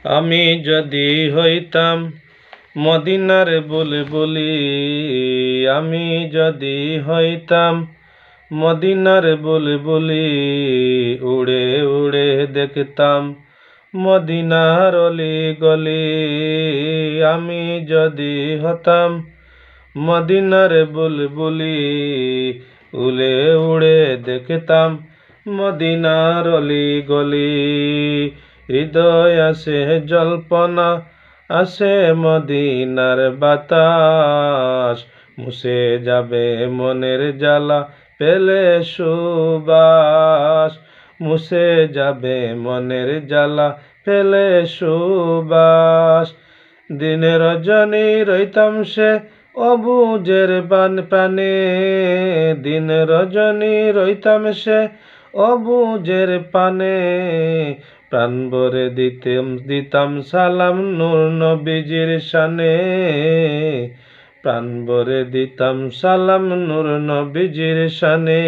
আমি যদি হইতাম মদিনার বুলবুলি, আমি যদি হইতাম মদিনার বুলবুলি, উড়ে উড়ে দেখতাম মদিনার অলি গলি। আমি যদি হতাম মদিনার বুলবুলি, উড়ে উড়ে দেখতাম মদিনার অলি গলি। হৃদয় আসে জল্পনা, আসে মদিনার বাতাস, মুছে যাবে মনের জ্বালা পেলে সুবাস, মুছে যাবে মনের জ্বালা পেলে সুবাস। দিনে রজনী রইতাম সে অবুজের প্রাণে, দিন রজনী রইতাম সে অবুজের পানে। প্রাণ ভরে দিতাম সালাম নূর নবীজির শানে, প্রাণ ভরে দিতাম সালাম নূর নবীজির শানে।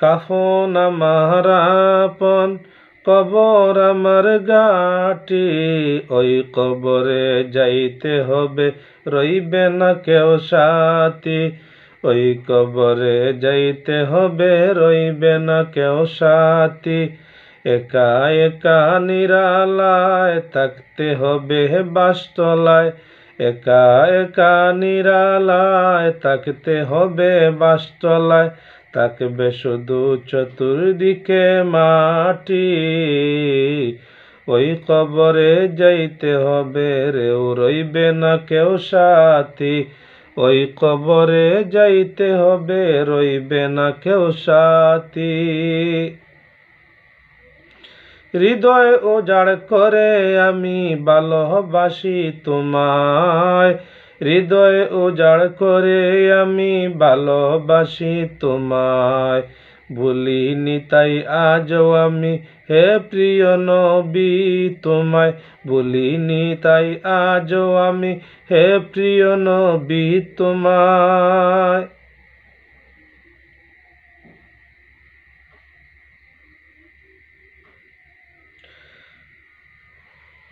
কাফন আমার আপন, কবর আমার গাটি, ওই কবরে যাইতে হবে রইবে না কেউ সাথী, ওই কবরে যাইতে হবে রইবে না কেউ সাথী। একা একা নিরালায় থাকতে হবে বাসতলায়, একা একা নিরালায় থাকতে হবে বাসতলায়। থাকবে শুধু চতুর্দিকে মাটি, ওই কবরে যাইতে হবে রেও রইবে না কেউ সাথী, ওই কবরে যাইতে হবে রইবে না কেউ সাথী। হৃদয় উজাড় করে আমি ভালোবাসি তোমায়, হৃদয় উজাড় করে আমি ভালোবাসি তোমায়। ভুলিনি তাই আজও আমি হে প্রিয় নবী তোমায়, ভুলিনি তাই আজও আমি হে প্রিয় নবী তোমায়।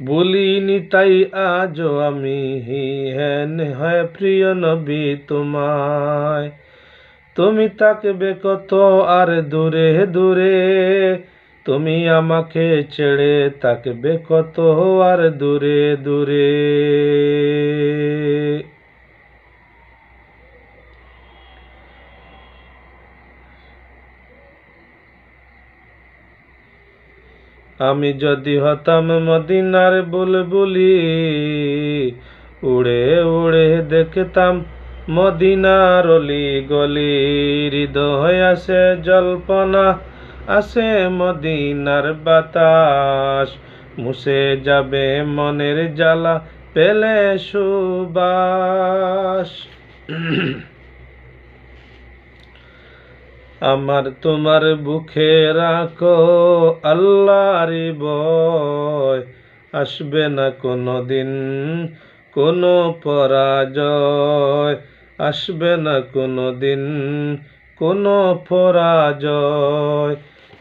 ভুলিনি তাই আজও আমি হে প্রিয় নবী তোমায়। তুমি থাকবে কত আর দূরে দূরে, তুমি আমাকে ছেড়ে থাকবে কত আর দূরে দূরে। আমি যদি হতাম মদিনার বুলবুলি, উড়ে উড়ে দেখতাম মদিনার অলি গলি। হৃদয় আসে জল্পনা, আসে মদিনার বাতাস, মুছে যাবে মনের জ্বালা পেলে সুবাস। আমার তোমার বুকে রাখো আল্লাহর ভয়, আসবে না কোনো দিন কোনো পরাজয়, আসবে না কোনো দিন কোনো পরাজয়।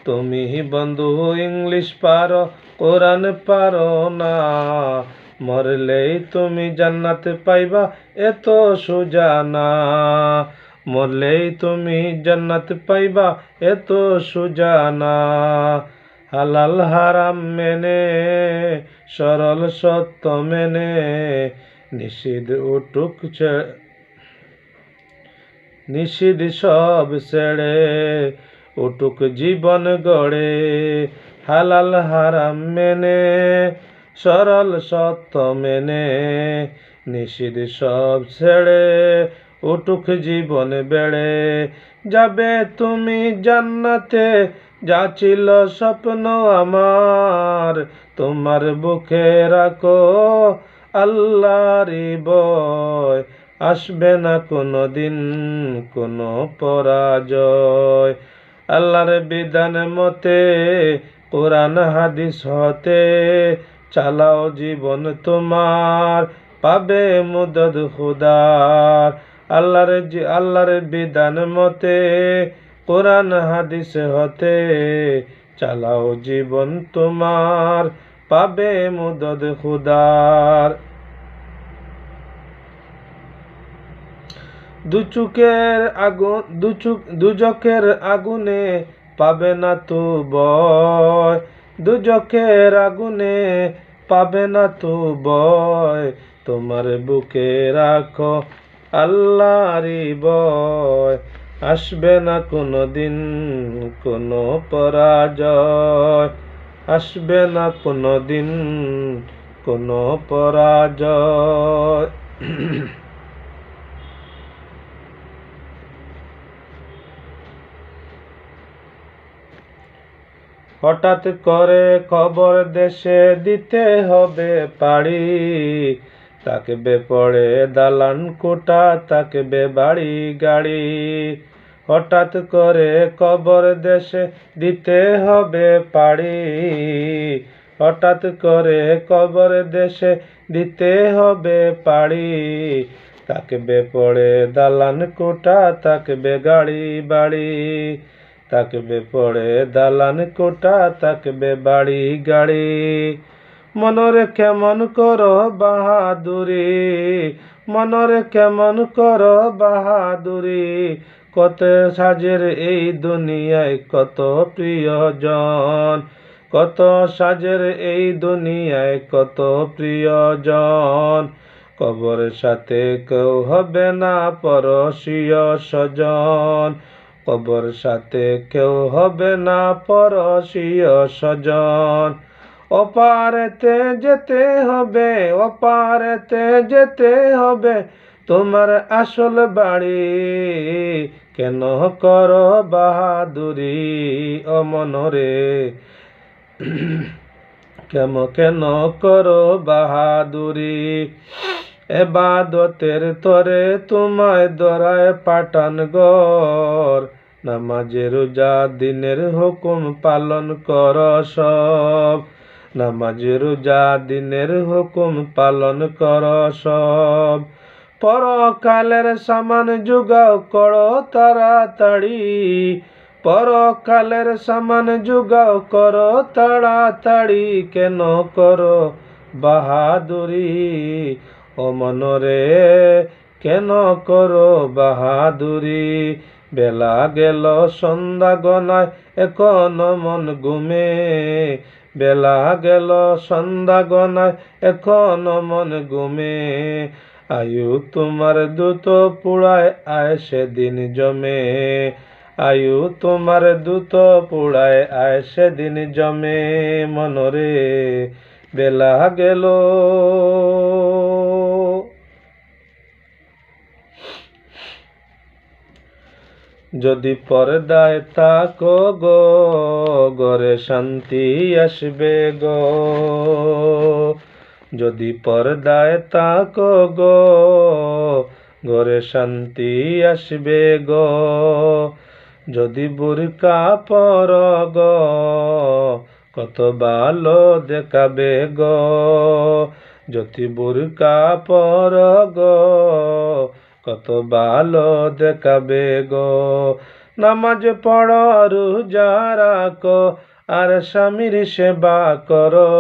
তুমি বন্ধু ইংলিশ পারো কোরআন পারো না, মরলেই তুমি জান্নাত পাইবা এত সোজা না, মরলেই তুমি জান্নাত পাইবা এত সোজা না। হালাল হারাম মেনে সরল সত্য মেনে, নিষিদ্ধ নিষিদ্ধ সব ছেড়ে উঠুক জীবন গড়ে। হালাল হারাম মেনে সরল সত্য মেনে, নিষিদ্ধ সব ছেড়ে উঠুক জীবন বেড়ে। যাবে তুমি জান্নাতে, যা ছিল স্বপ্ন আমার, তোমার বুকে রাখো আল্লাহর ভয়, আসবে না কোনো দিন কোনো পরাজয়। আল্লাহর বিধান মতে কোরআন হাদিস হতে চালাও জীবন তোমার, পাবে মুদদ খুদার। আল্লাহর বিধান মতে কোরআন হাদিস হতে চালাও জীবন তোমার, পাবে মুদদ খুদার। দুচকের আগুনে পাবে না তো ভয়, দুচকের আগুনে পাবে না তো ভয়। তোমার বুকে রাখো আল্লাহরই ভয়, আসবে না কোনো দিন কোনো পরাজয়, আসবে না কোনো দিন কোনো পরাজয়। হঠাৎ করে খবর দেশে দিতে হবে পাড়ি, থাকবে পড়ে দালান কোঠা, থাকবে বাড়ি গাড়ি। হঠাৎ করে খবর দেশে দিতে হবে পাড়ি, হঠাৎ করে খবর দেশে দিতে হবে পাড়ি। থাকবে পড়ে দালান কোঠা, থাকবে গাড়ি বাড়ি, থাকবে পড়ে দালান কোঠা, থাকবে বাড়ি গাড়ি। মনরে কেমন করো বাহাদুরি, মনরে কেমন করো বাহাদুরি। কত সাজের এই দুনিয়ায় কত প্রিয়জন, কত সাজের এই দুনিয়ায় কত প্রিয়জন। কবরের সাথে কেউ হবে না পরশীয় স্বজন, কবর সাথে কেউ হবে না পরশীয় স্বজন। ওপারেতে যেতে হবে, ওপারেতে যেতে হবে তোমার আসল বাড়ি। কেন করো বাহাদুরি ও মনরে, কেন করো বাহাদুরি। এবাদতের তরে তোমায় দরায় পাঠান গর, নামাজে রোজা দিনের হুকুম পালন কর সব, নামাজে রোজা দিনের হুকুম পালন কর সব। পরকালের সামান জোগাও করো তাড়াতাড়ি, পরকালের সামান জোগাও করো তাড়াতাড়ি। কেন করো বাহাদুরি ও মনরে, কেন করো বাহাদুরি। বেলা গেল সন্ধ্যা গনায় এখনো মন ঘুমে, বেলা গেল সন্ধ্যা গনায় এখনো মন ঘুমে। আয়ু তোমার দ্রুত পুড়ায় আয় সেদিন জমে, আয়ু তোমার দ্রুত পুড়ায় আয় সেদিন জমে। মনরে বেলা গেল। যদি পর্দায় থাকো গো, ঘরে শান্তি আসবে গো। যদি পর্দায় থাকো গো, ঘরে শান্তি আসবে গো। যদি বুরকা পরো গো, কত ভালো দেখাবে গো। যদি বুরকা পরো গো, কত ভালো দেখাবে গো। নামাজ পড়ো রোজা রাখো আর স্বামীর সেবা করো,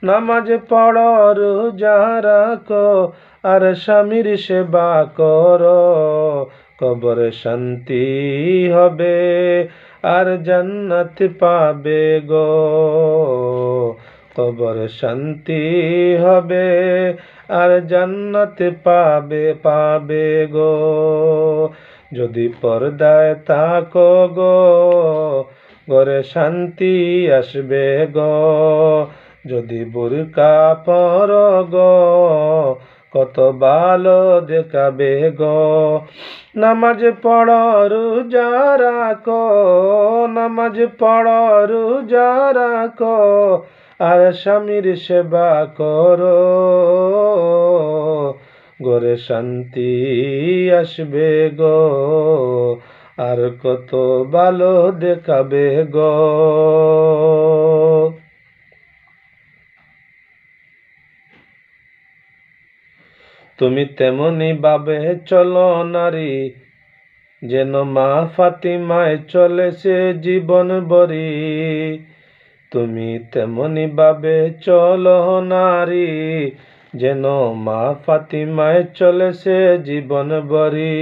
নামাজ পড়ো রোজা রাখো আর স্বামীর সেবা করো। কবরে শান্তি হবে আর জান্নাত পাবে গো, কবরে শান্তি হবে আর জান্নাত পাবে গো। যদি পর্দায় থাকো গো, ঘরে শান্তি আসবে গো। যদি বুরকা পরো গো, কত ভালো দেখাবে গো। নামাজ পড়ো রোজা রাখো, নামাজ পড়ো রোজা রাখো আর স্বামীর সেবা করো। ঘরে শান্তি আসবে গো আর কত ভালো দেখাবে গো। তুমি তেমনি ভাবে চলো নারী, যেন মা ফাতিমায় চলেছে জীবন বরি। তুমি তেমনি ভাবে চলো নারী, যেন মা ফাতিমায় চলেছে জীবন বরি।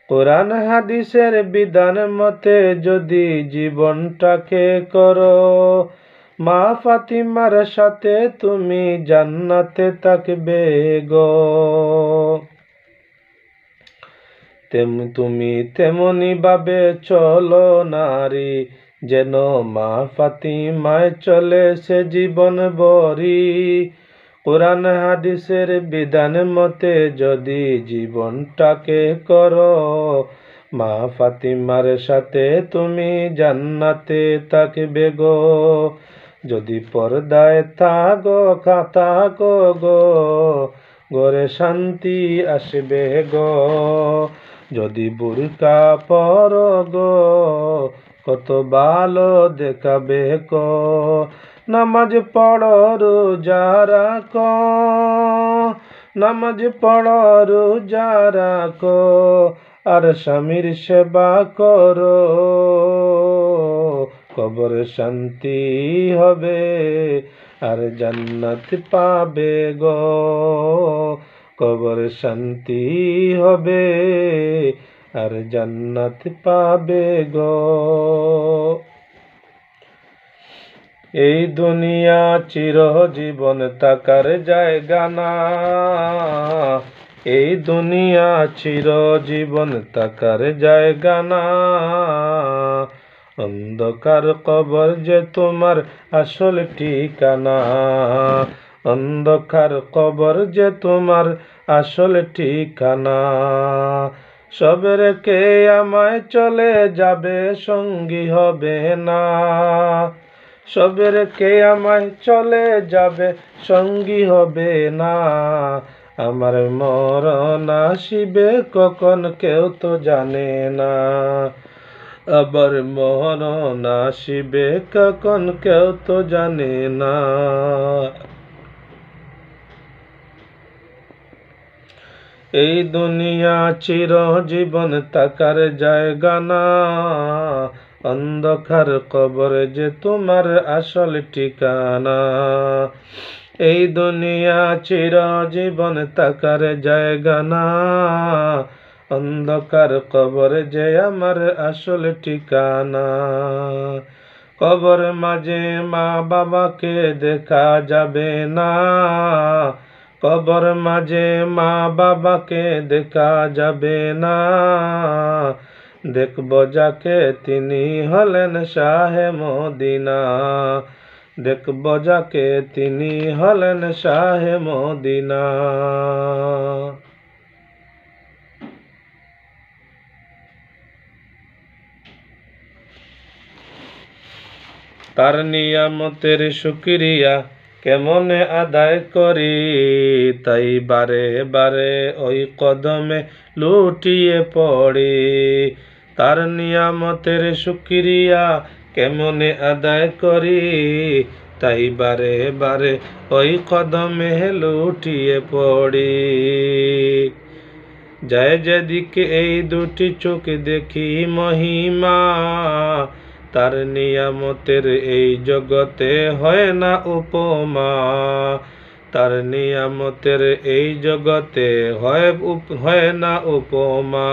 কোরআন হাদিসের বিধান মতে যদি জীবনটাকে করো, মা ফাতিমার সাথে তুমি জান্নাতে থাকবে গো। তুমি তেমনি ভাবে চলো নারী, যেন মা ফাতিমায় চলেছে জীবন বরি। কোরআন হাদিসের বিধান মতে যদি জীবনটাকে করো, মা ফাতিমার সাথে তুমি জান্নাতে থাকবে গো। যদি পর্দায় থাকো গো, ঘরে শান্তি আসবে গো। যদি বুরকা পরো গো, কত ভালো দেখাবে গো। নামাজ পড়ো রোজা রাখো, নামাজ পড়ো রোজা রাখো, আর স্বামীর সেবা করো। কবর শান্তি হবে আর জান্নাত পাবে গো। কবর শান্তি হবে আর জান্নাত পাবে গো। এই দুনিয়া চিরজীবন থাকার জায়গা না, এই দুনিয়া চিরজীবন থাকার জায়গা না। অন্ধকার কবর যে তোমার আসল ঠিকানা, অন্ধকার কবর যে তোমার আসল ঠিকানা। সবে রেখে আমায় চলে যাবে, সঙ্গী হবে না। সবে রেখে আমায় চলে যাবে, সঙ্গী হবে না। আমার মরণ আসিবে কখন কেউ তো জানে না। আবার মরণ আসিবে কখন কেউ তো জানে না। এই দুনিয়া চিরজীবন থাকার জায়গা না, অন্ধকার কবর যে তোমার আসল ঠিকানা। এই দুনিয়া চিরজীবন থাকার জায়গা না, অন্ধকার কবর যে আমার আসল ঠিকানা। কবর মাঝে মা বাবাকে দেখা যাবে না, কবর মাঝে মা বাবাকে দেখা যাবে না। দেখব যাকে তিনি হলেন শাহে মদিনা, দেখব যাকে তিনি হলেন শাহে মদিনা। তার নিয়ামতের শুকরিয়া কেমনে আদায় করি, তাই বারে বারে ওই কদমে লুটিয়ে পড়ি। তার নিয়ামতের শুকরিয়া কেমনে আদায় করি, তাই বারে বারে ওই কদমে লুটিয়ে পড়ি। যায় যেদিকে এই দুটি চোখ দেখি মহিমা, তার নিয়ামতের এই জগতে হয় না উপমা। তার নিয়ামতের এই জগতে হয় না উপমা।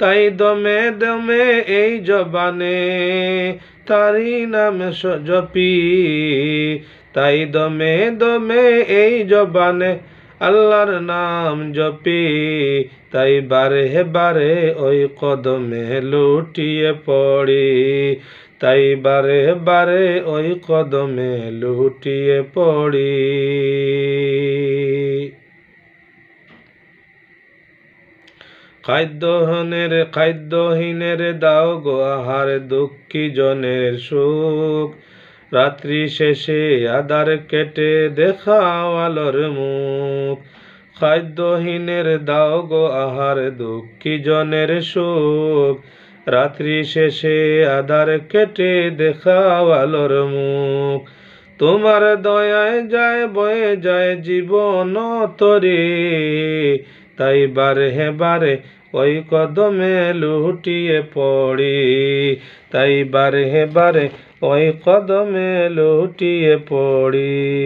তাই দমে দমে এই জবানে তারি নাম জপি, তাই দমে দমে এই জবানে আল্লাহর নাম জপি। তাই বারে বারে ওই কদমে লুটিয়ে পড়ি, তাই বারে বারে ওই কদমে লুটিয়ে পড়ি। খাদ্যহীনের দাও গো আহার, দুঃখী জনের সুখ। রাত্রি শেষে আধার কেটে দেখাও আলোর মুখ। খাদ্যহীনের দাও গো আহার, দুঃখী জনের সুখ। রাত্রি শেষে আধার কেটে দেখাও আলোর মুখ। তোমার দয়ায় যায় বয়ে যায় জীবন তরে, তাই বারে বারে ওই কদমে লুটিয়ে পড়ি, তাই বারে বারে ওই কদমে লুটিয়ে পড়ি।